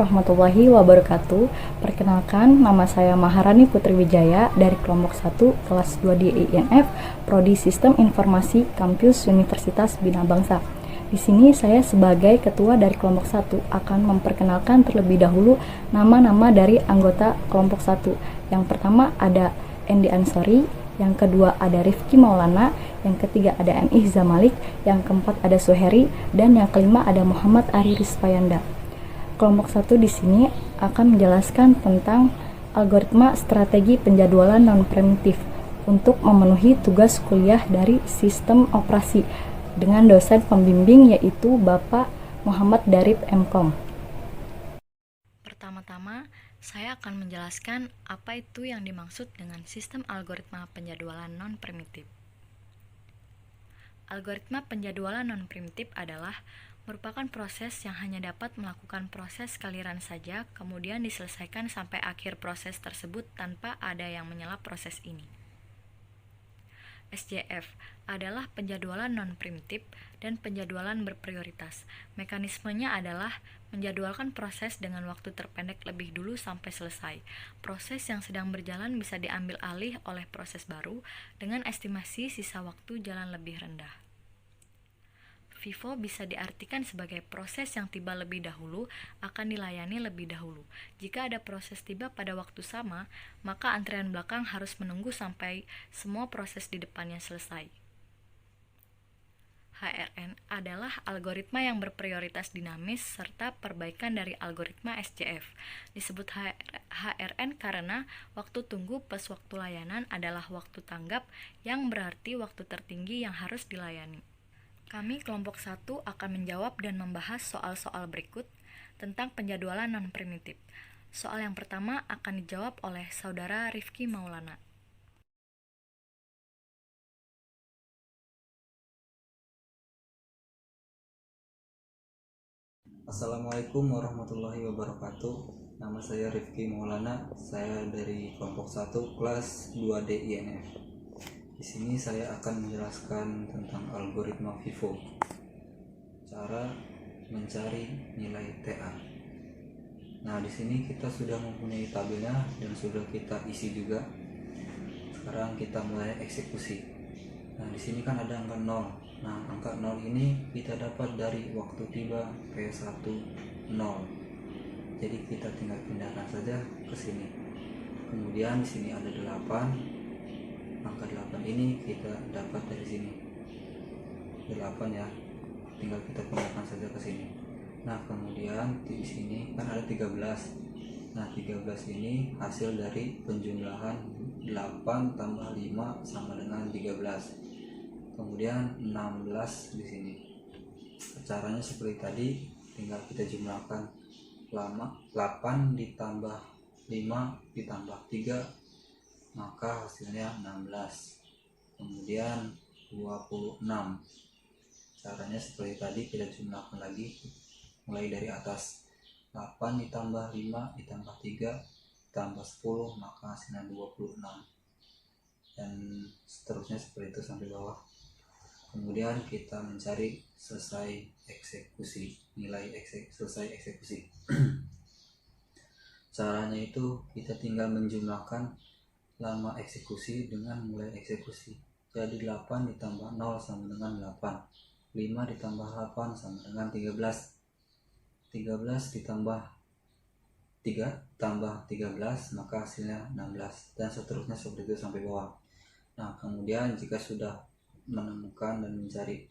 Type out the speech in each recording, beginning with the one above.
warahmatullahi wabarakatuh. Perkenalkan, nama saya Maharani Putri Wijaya dari kelompok 1 kelas 2 di INF, Prodi Sistem Informasi Kampus Universitas Bina Bangsa. Di sini saya sebagai ketua dari kelompok 1 akan memperkenalkan terlebih dahulu nama-nama dari anggota kelompok 1. Yang pertama ada Endi Ansori, yang kedua ada Rifki Maulana, yang ketiga ada M. Ihza Malik, yang keempat ada Suheri, dan yang kelima ada Muhammad Ari Rispayanda. Kelompok 1 di sini akan menjelaskan tentang algoritma strategi penjadwalan non-preemptif untuk memenuhi tugas kuliah dari sistem operasi dengan dosen pembimbing yaitu Bapak Muhammad Darip MKom. Pertama-tama, saya akan menjelaskan apa itu yang dimaksud dengan sistem algoritma penjadwalan non-primitif. Algoritma penjadwalan non-primitif adalah merupakan proses yang hanya dapat melakukan proses kaliran saja, kemudian diselesaikan sampai akhir proses tersebut tanpa ada yang menyela proses ini. SJF adalah penjadwalan non-primitif dan penjadwalan berprioritas. Mekanismenya adalah menjadwalkan proses dengan waktu terpendek lebih dulu sampai selesai. Proses yang sedang berjalan bisa diambil alih oleh proses baru dengan estimasi sisa waktu jalan lebih rendah. FIFO bisa diartikan sebagai proses yang tiba lebih dahulu akan dilayani lebih dahulu. Jika ada proses tiba pada waktu sama, maka antrian belakang harus menunggu sampai semua proses di depannya selesai. HRN adalah algoritma yang berprioritas dinamis serta perbaikan dari algoritma SJF. Disebut HRN karena waktu tunggu plus waktu layanan adalah waktu tanggap yang berarti waktu tertinggi yang harus dilayani. Kami kelompok 1 akan menjawab dan membahas soal-soal berikut tentang penjadwalan non-primitif. Soal yang pertama akan dijawab oleh Saudara Rifki Maulana. Assalamualaikum warahmatullahi wabarakatuh. Nama saya Rifki Maulana. Saya dari kelompok 1 kelas 2D INF. Di sini saya akan menjelaskan tentang algoritma FIFO. Cara mencari nilai TA. Nah, di sini kita sudah mempunyai tabelnya dan sudah kita isi juga. Sekarang kita mulai eksekusi. Nah, di sini kan ada angka 0. Nah, angka 0 ini kita dapat dari waktu tiba P10. Jadi kita tinggal pindahkan saja ke sini. Kemudian di sini ada 8. Angka 8 ini kita dapat dari sini. 8 ya. Tinggal kita pindahkan saja ke sini. Nah, kemudian di sini kan ada 13. Nah, 13 ini hasil dari penjumlahan 8 tambah 5 sama dengan 13. Kemudian 16 di sini. Caranya seperti tadi, tinggal kita jumlahkan 8 ditambah 5 ditambah 3, maka hasilnya 16. Kemudian 26. Caranya seperti tadi, kita jumlahkan lagi mulai dari atas. 8 ditambah 5 ditambah 3 ditambah 10, maka hasilnya 26. Dan seterusnya seperti itu sampai bawah. Kemudian kita mencari selesai eksekusi, nilai selesai eksekusi. Caranya itu kita tinggal menjumlahkan lama eksekusi dengan mulai eksekusi. Jadi 8 ditambah 0 sama dengan 8. 5 ditambah 8 sama dengan 13. 13 ditambah 3 tambah 13, maka hasilnya 16. Dan seterusnya seperti itu sampai bawah. Nah, kemudian jika sudah menemukan dan mencari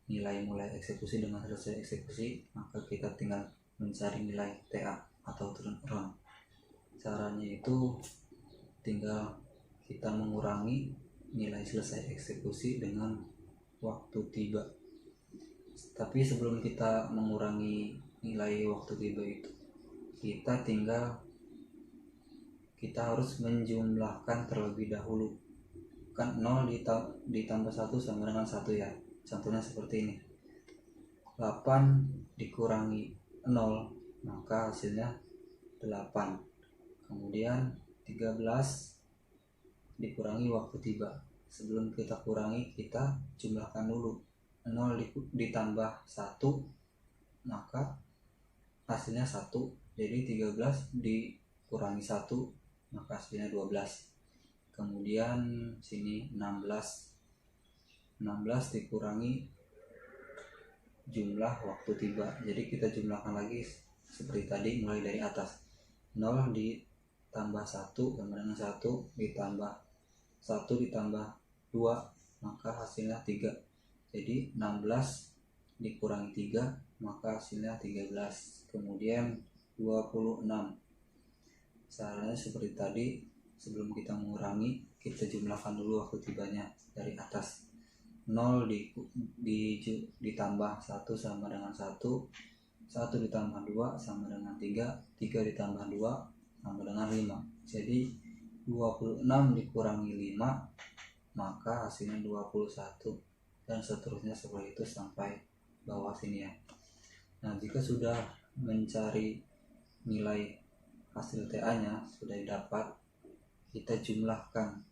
nilai mulai eksekusi dengan selesai eksekusi, maka kita tinggal mencari nilai TA atau turnaround. Caranya itu tinggal kita mengurangi nilai selesai eksekusi dengan waktu tiba. Tapi sebelum kita mengurangi nilai waktu tiba itu, kita harus menjumlahkan terlebih dahulu. Kan 0 ditambah 1 sama dengan 1 ya. Contohnya seperti ini. 8 dikurangi 0, maka hasilnya 8. Kemudian 13 dikurangi waktu tiba. Sebelum kita kurangi, kita jumlahkan dulu. 0 ditambah 1, maka hasilnya 1. Jadi 13 dikurangi 1 maka hasilnya 12. Kemudian sini 16 dikurangi jumlah waktu tiba. Jadi kita jumlahkan lagi seperti tadi, mulai dari atas. 0 ditambah 1 sama dengan 1, ditambah 1 ditambah 2 maka hasilnya 3. Jadi 16 dikurangi 3 maka hasilnya 13. Kemudian 26. Caranya seperti tadi, sebelum kita mengurangi kita jumlahkan dulu waktu tibanya dari atas. 0 ditambah 1 sama dengan 1, 1 ditambah 2 sama dengan 3, 3 ditambah 2 sama dengan 5. Jadi 26 dikurangi 5 maka hasilnya 21, dan seterusnya seperti itu sampai bawah sini ya. Nah, jika sudah mencari nilai hasil TA nya sudah didapat, kita jumlahkan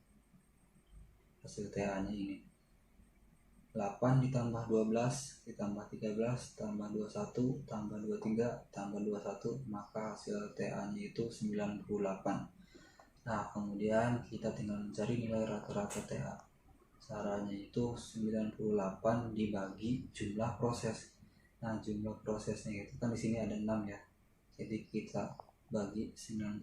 hasil TA nya ini. 8 ditambah 12 ditambah 13 tambah 21 tambah 23 tambah 21 maka hasil TA nya itu 98. Nah, kemudian kita tinggal mencari nilai rata-rata TA. Caranya itu 98 dibagi jumlah proses. Nah, jumlah prosesnya itu kan di sini ada 6 ya. Jadi kita bagi 98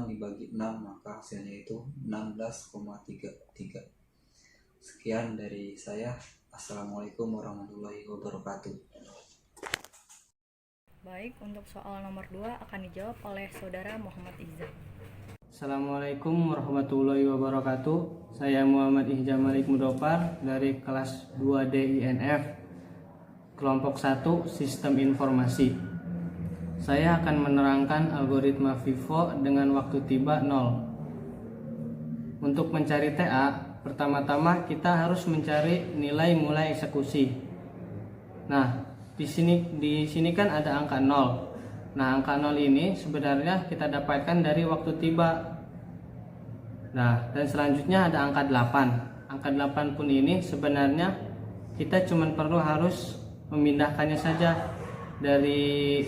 dibagi 6 maka hasilnya itu 16,33. Sekian dari saya. Assalamualaikum warahmatullahi wabarakatuh. Baik, untuk soal nomor 2 akan dijawab oleh saudara Muhammad Ihzam. Assalamualaikum warahmatullahi wabarakatuh. Saya Muhammad Ihzam Malik Mudofar dari kelas 2D INF kelompok 1 Sistem Informasi. Saya akan menerangkan algoritma FIFO dengan waktu tiba 0. Untuk mencari TA, pertama-tama kita harus mencari nilai mulai eksekusi. Nah, di sini kan ada angka 0. Nah, angka 0 ini sebenarnya kita dapatkan dari waktu tiba. Nah, dan selanjutnya ada angka 8. Angka 8 pun ini sebenarnya kita cuma perlu harus memindahkannya saja dari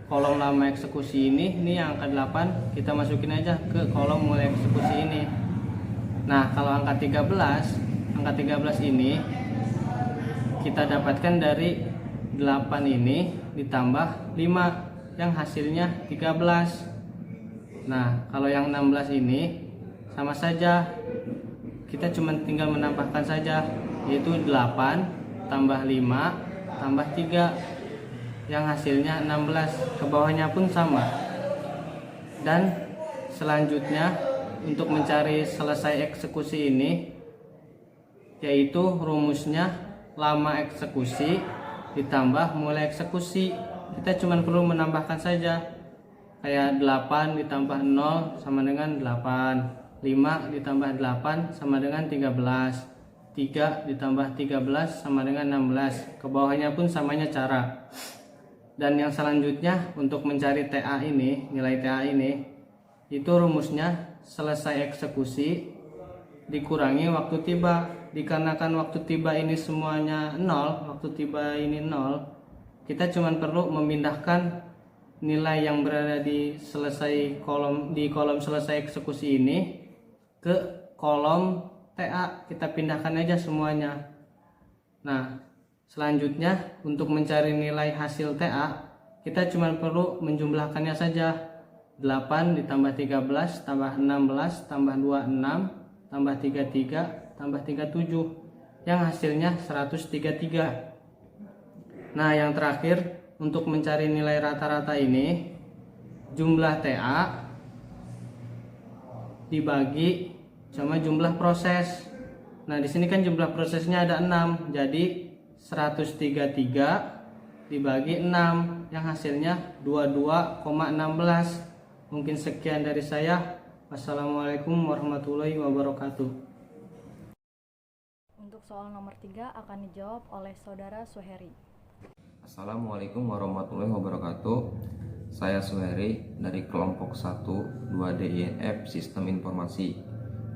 kolom lama eksekusi ini angka 8 kita masukin aja ke kolom mulai eksekusi ini. Nah, kalau angka 13 ini kita dapatkan dari 8 ini ditambah 5 yang hasilnya 13. Nah, kalau yang 16 ini sama saja, kita cuma tinggal menambahkan saja, yaitu 8 tambah 5 tambah 3 yang hasilnya 16. Ke bawahnya pun sama. Dan selanjutnya untuk mencari selesai eksekusi ini, yaitu rumusnya lama eksekusi ditambah mulai eksekusi. Kita cuma perlu menambahkan saja, kayak 8 ditambah 0 sama dengan 8, 5 ditambah 8 sama dengan 13, 3 ditambah 13 sama dengan 16. Ke bawahnya pun samanya cara. Dan yang selanjutnya untuk mencari TA ini, nilai TA ini, itu rumusnya selesai eksekusi dikurangi waktu tiba. Dikarenakan waktu tiba ini semuanya 0, waktu tiba ini 0, kita cuma perlu memindahkan nilai yang berada di kolom selesai eksekusi ini ke kolom TA. Kita pindahkan aja semuanya. Nah, selanjutnya untuk mencari nilai hasil TA, kita cuma perlu menjumlahkannya saja. 8 ditambah 13 tambah 16 tambah 26 tambah 33 tambah 37 yang hasilnya 133. Nah, yang terakhir untuk mencari nilai rata-rata ini, jumlah TA dibagi sama jumlah proses. Nah, di sini kan jumlah prosesnya ada 6, jadi 133 dibagi 6 yang hasilnya 22,16. Mungkin sekian dari saya. Wassalamualaikum warahmatullahi wabarakatuh. Untuk soal nomor 3 akan dijawab oleh saudara Suheri. Assalamualaikum warahmatullahi wabarakatuh. Saya Suheri dari kelompok 1 2D INF Sistem Informasi.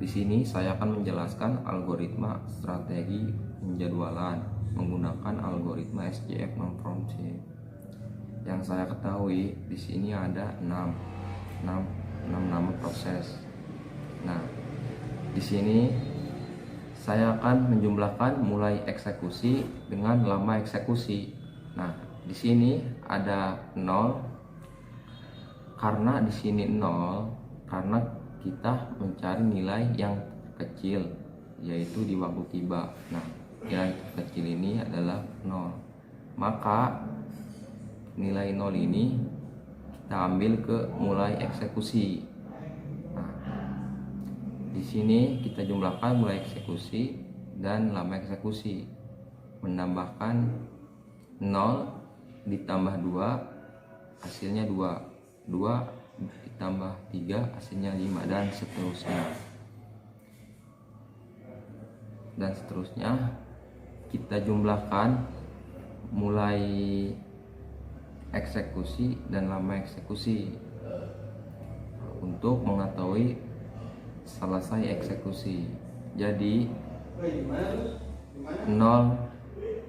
Di sini saya akan menjelaskan algoritma strategi penjadwalan menggunakan algoritma SJF non-Prompt. Yang saya ketahui di sini ada 6 nama proses. Nah, di sini saya akan menjumlahkan mulai eksekusi dengan lama eksekusi. Nah, di sini ada 0 karena di sini 0 karena kita mencari nilai yang kecil yaitu di waktu tiba. Nah, nilai kecil ini adalah 0. Maka nilai 0 ini kita ambil ke mulai eksekusi. Nah, di sini kita jumlahkan mulai eksekusi dan lama eksekusi. Menambahkan 0 ditambah 2 hasilnya 2. 2 ditambah 3 hasilnya 5 dan seterusnya. Dan seterusnya kita jumlahkan mulai eksekusi dan lama eksekusi untuk mengetahui selesai eksekusi. Jadi 0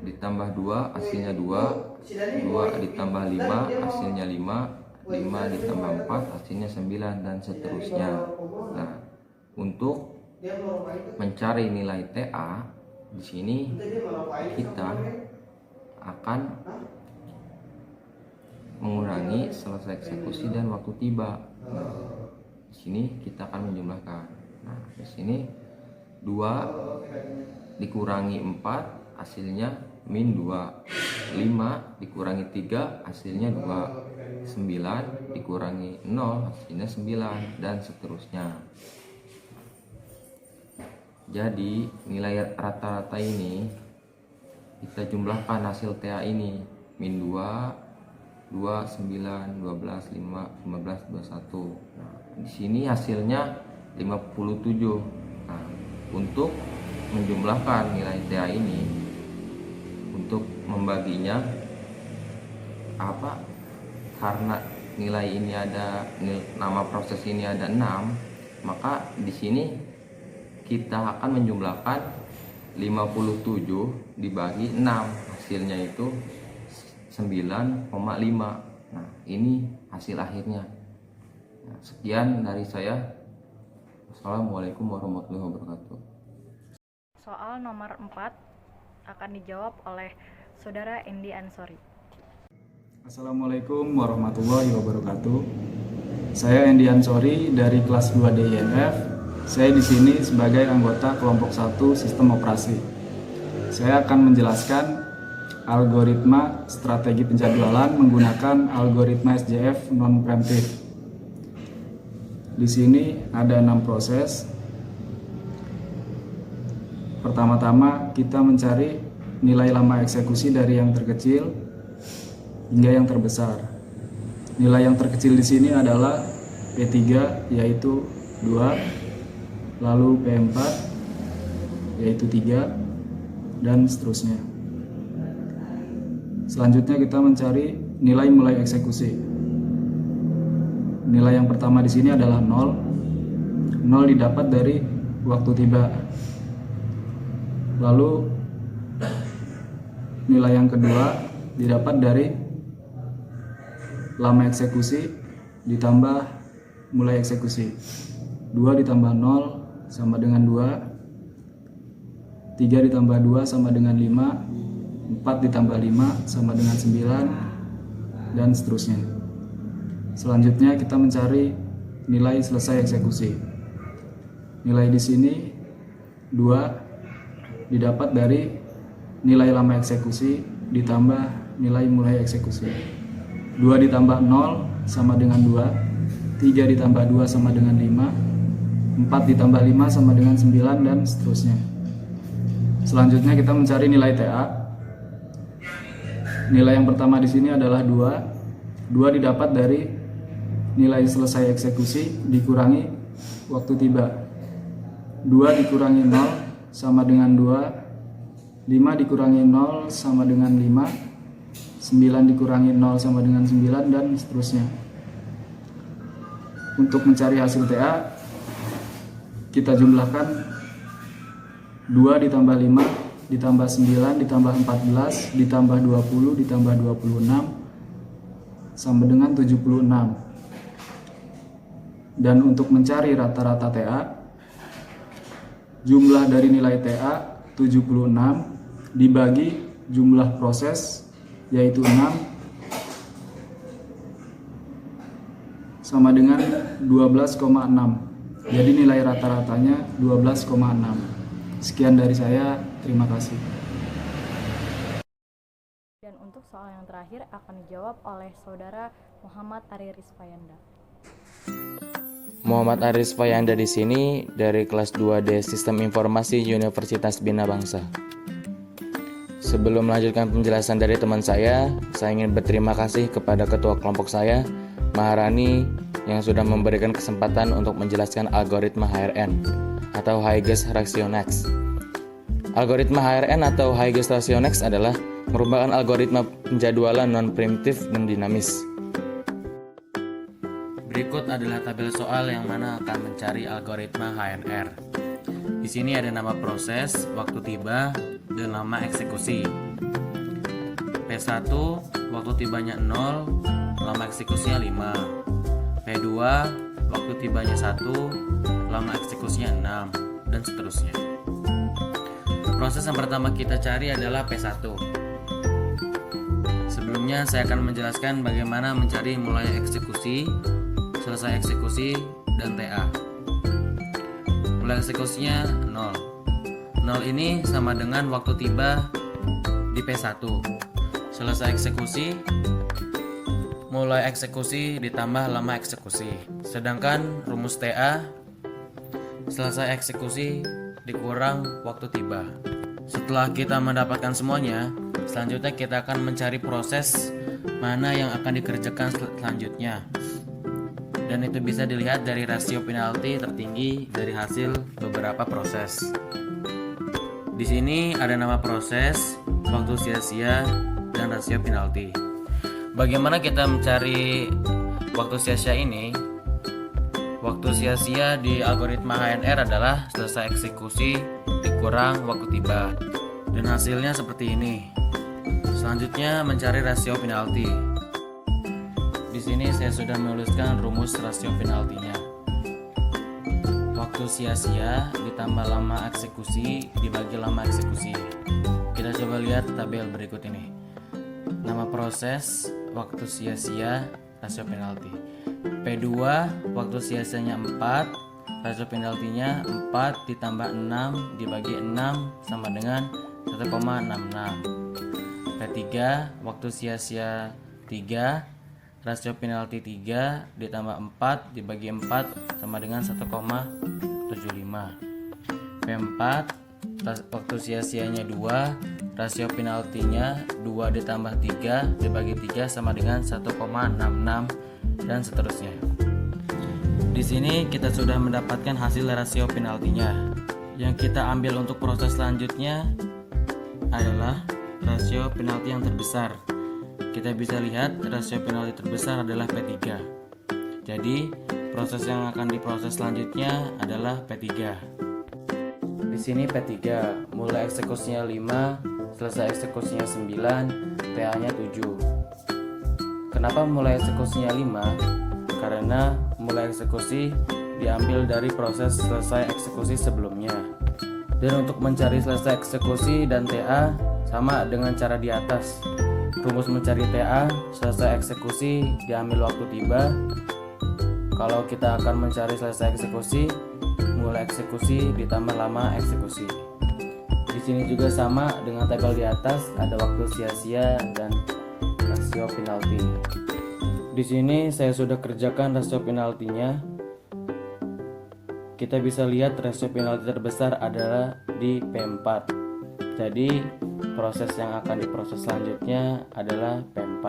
ditambah 2 hasilnya 2, 2 ditambah 5 hasilnya 5, 5 ditambah 4 hasilnya 9 dan seterusnya. Nah, untuk mencari nilai TA di sini kita akan mengurangi selesai eksekusi dan waktu tiba. Nah, di sini kita akan menjumlahkan. Nah, di sini 2 dikurangi 4 hasilnya min 2. 5 dikurangi 3 hasilnya 2. 9 dikurangi 0 hasilnya 9 dan seterusnya. Jadi nilai rata-rata ini kita jumlahkan hasil TA ini min 2, 2, 9, 12, 5, 15, 21. Nah, di sini hasilnya 57. Nah, untuk menjumlahkan nilai TA ini, untuk membaginya karena nilai ini ada nama proses ini ada 6, maka di sini kita akan menjumlahkan 57 dibagi 6, hasilnya itu 9,5. Nah, ini hasil akhirnya. Nah, sekian dari saya. Assalamualaikum warahmatullahi wabarakatuh. Soal nomor 4 akan dijawab oleh Saudara Endi Ansori. Assalamualaikum warahmatullahi wabarakatuh. Saya Endi Ansori dari kelas 2 DINF. Saya di sini sebagai anggota kelompok 1 sistem operasi. Saya akan menjelaskan algoritma strategi penjadwalan menggunakan algoritma SJF non-preemptive. Di sini ada 6 proses. Pertama-tama kita mencari nilai lama eksekusi dari yang terkecil hingga yang terbesar. Nilai yang terkecil di sini adalah P3 yaitu 2, lalu P4 yaitu 3 dan seterusnya. Selanjutnya kita mencari nilai mulai eksekusi. Nilai yang pertama di sini adalah 0. 0 didapat dari waktu tiba. Lalu nilai yang kedua didapat dari lama eksekusi ditambah mulai eksekusi. 2 ditambah 0 sama dengan 2. 3 ditambah 2 sama dengan 5. 4 ditambah 5 sama dengan 9 dan seterusnya. Selanjutnya kita mencari nilai selesai eksekusi. Nilai di sini 2 didapat dari nilai lama eksekusi ditambah nilai mulai eksekusi. 2 ditambah 0 sama dengan 2. 3 ditambah 2 sama dengan 5. 4 ditambah 5 sama dengan 9 dan seterusnya. Selanjutnya kita mencari nilai TA. Nilai yang pertama di sini adalah 2. 2 didapat dari nilai selesai eksekusi dikurangi waktu tiba. 2 dikurangi 0 sama dengan 2. 5 dikurangi 0 sama dengan 5. 9 dikurangi 0 sama dengan 9 dan seterusnya. Untuk mencari hasil TA, kita jumlahkan 2 ditambah 5 ditambah 9 ditambah 14 ditambah 20 ditambah 26 sama dengan 76. Dan untuk mencari rata-rata TA, jumlah dari nilai TA 76 dibagi jumlah proses yaitu 6 sama dengan 12,6. Jadi nilai rata-ratanya 12,6. Sekian dari saya, terima kasih. Dan untuk soal yang terakhir akan dijawab oleh Saudara Muhammad Ari Rizfayanda. Muhammad Aris Fayanda di sini dari kelas 2D Sistem Informasi Universitas Bina Bangsa. Sebelum melanjutkan penjelasan dari teman saya ingin berterima kasih kepada ketua kelompok saya, Maharani, yang sudah memberikan kesempatan untuk menjelaskan algoritma HRN atau Huygens Ratio Next. Algoritma HRN atau Huygens Ratio Next adalah merupakan algoritma penjadwalan non-primitif dan dinamis. Berikut adalah tabel soal yang mana akan mencari algoritma HNR. Di sini ada nama proses, waktu tiba, dan lama eksekusi. P1 waktu tibanya 0, lama eksekusinya 5. P2 waktu tibanya 1, lama eksekusinya 6, dan seterusnya. Proses yang pertama kita cari adalah P1. Sebelumnya saya akan menjelaskan bagaimana mencari mulai eksekusi, selesai eksekusi, dan TA. Mulai eksekusinya 0. 0 ini sama dengan waktu tiba di P1. Selesai eksekusi, mulai eksekusi ditambah lama eksekusi. Sedangkan rumus TA, selesai eksekusi dikurang waktu tiba. Setelah kita mendapatkan semuanya, selanjutnya kita akan mencari proses mana yang akan dikerjakan selanjutnya. Dan itu bisa dilihat dari rasio penalti tertinggi dari hasil beberapa proses. Di sini ada nama proses, waktu sia-sia, dan rasio penalti. Bagaimana kita mencari waktu sia-sia ini? Waktu sia-sia di algoritma HNR adalah selesai eksekusi dikurang waktu tiba. Dan hasilnya seperti ini. Selanjutnya mencari rasio penalti. Di sini saya sudah menuliskan rumus rasio penaltinya. Waktu sia-sia ditambah lama eksekusi dibagi lama eksekusi. Kita coba lihat tabel berikut ini. Nama proses, waktu sia-sia, rasio penalti. P2 waktu sia-sianya 4, rasio penaltinya 4 ditambah 6 dibagi 6 sama dengan 1,66. P3 waktu sia-sia 3, rasio penalti 3 ditambah 4 dibagi 4 sama dengan 1,75. P4 waktu sia-sianya 2, rasio penaltinya 2 ditambah 3 dibagi 3 sama dengan 1,66 dan seterusnya. Di sini kita sudah mendapatkan hasil rasio penaltinya. Yang kita ambil untuk proses selanjutnya adalah rasio penalti yang terbesar. Kita bisa lihat rasio penalti terbesar adalah P3. Jadi, proses yang akan diproses selanjutnya adalah P3. Di sini P3, mulai eksekusinya 5, selesai eksekusinya 9, TA-nya 7. Kenapa mulai eksekusinya 5? Karena mulai eksekusi diambil dari proses selesai eksekusi sebelumnya. Dan untuk mencari selesai eksekusi dan TA sama dengan cara di atas. Rumus mencari TA, selesai eksekusi diambil waktu tiba. Kalau kita akan mencari selesai eksekusi, mulai eksekusi ditambah lama eksekusi. Di sini juga sama dengan tabel di atas, ada waktu sia-sia dan rasio penalti. Di sini saya sudah kerjakan rasio penaltinya. Kita bisa lihat rasio penalti terbesar adalah di P4. Jadi proses yang akan diproses selanjutnya adalah P4.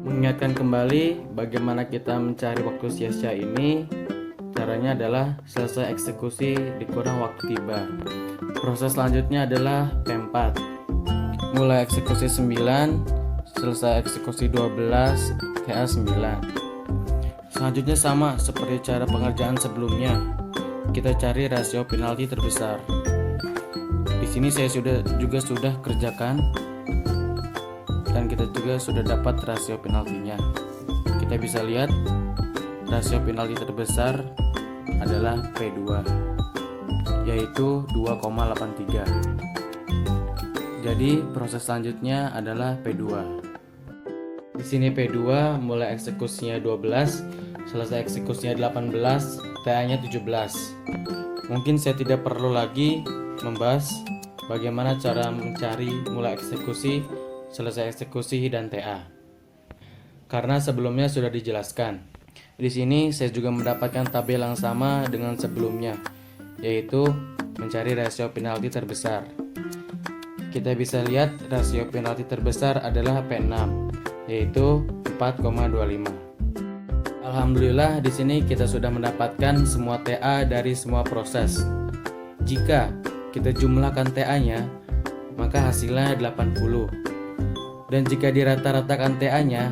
Mengingatkan kembali bagaimana kita mencari waktu sia-sia ini. Caranya adalah selesai eksekusi dikurang waktu tiba. Proses selanjutnya adalah P4. Mulai eksekusi 9, selesai eksekusi 12, TA 9. Selanjutnya sama seperti cara pengerjaan sebelumnya. Kita cari rasio penalti terbesar. Di sini saya sudah kerjakan. dan kita juga sudah dapat rasio penaltinya. Kita bisa lihat rasio penalti terbesar adalah P2, yaitu 2,83. Jadi proses selanjutnya adalah P2. Di sini P2 mulai eksekusinya 12, selesai eksekusinya 18, TA-nya 17. Mungkin saya tidak perlu lagi membahas bagaimana cara mencari mulai eksekusi, selesai eksekusi, dan TA. Karena sebelumnya sudah dijelaskan. Di sini saya juga mendapatkan tabel yang sama dengan sebelumnya, yaitu mencari rasio penalti terbesar. Kita bisa lihat rasio penalti terbesar adalah P6, yaitu 4,25. Alhamdulillah di sini kita sudah mendapatkan semua TA dari semua proses. Jika kita jumlahkan TA-nya, maka hasilnya 80. Dan jika dirata-ratakan TA-nya,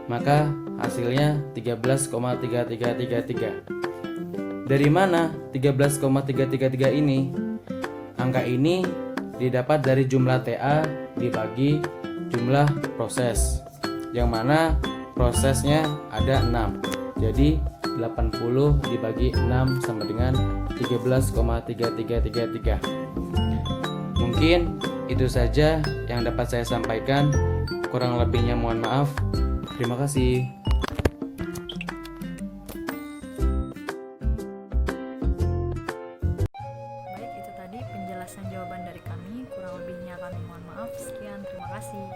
maka hasilnya 13,3333. Dari mana 13,333 ini? Angka ini didapat dari jumlah TA dibagi jumlah proses, yang mana prosesnya ada 6. Jadi 80 dibagi 6 sama dengan 13,3333. Mungkin itu saja yang dapat saya sampaikan. Kurang lebihnya mohon maaf. Terima kasih. Baik, itu tadi penjelasan jawaban dari kami. Kurang lebihnya kami mohon maaf. Sekian, terima kasih.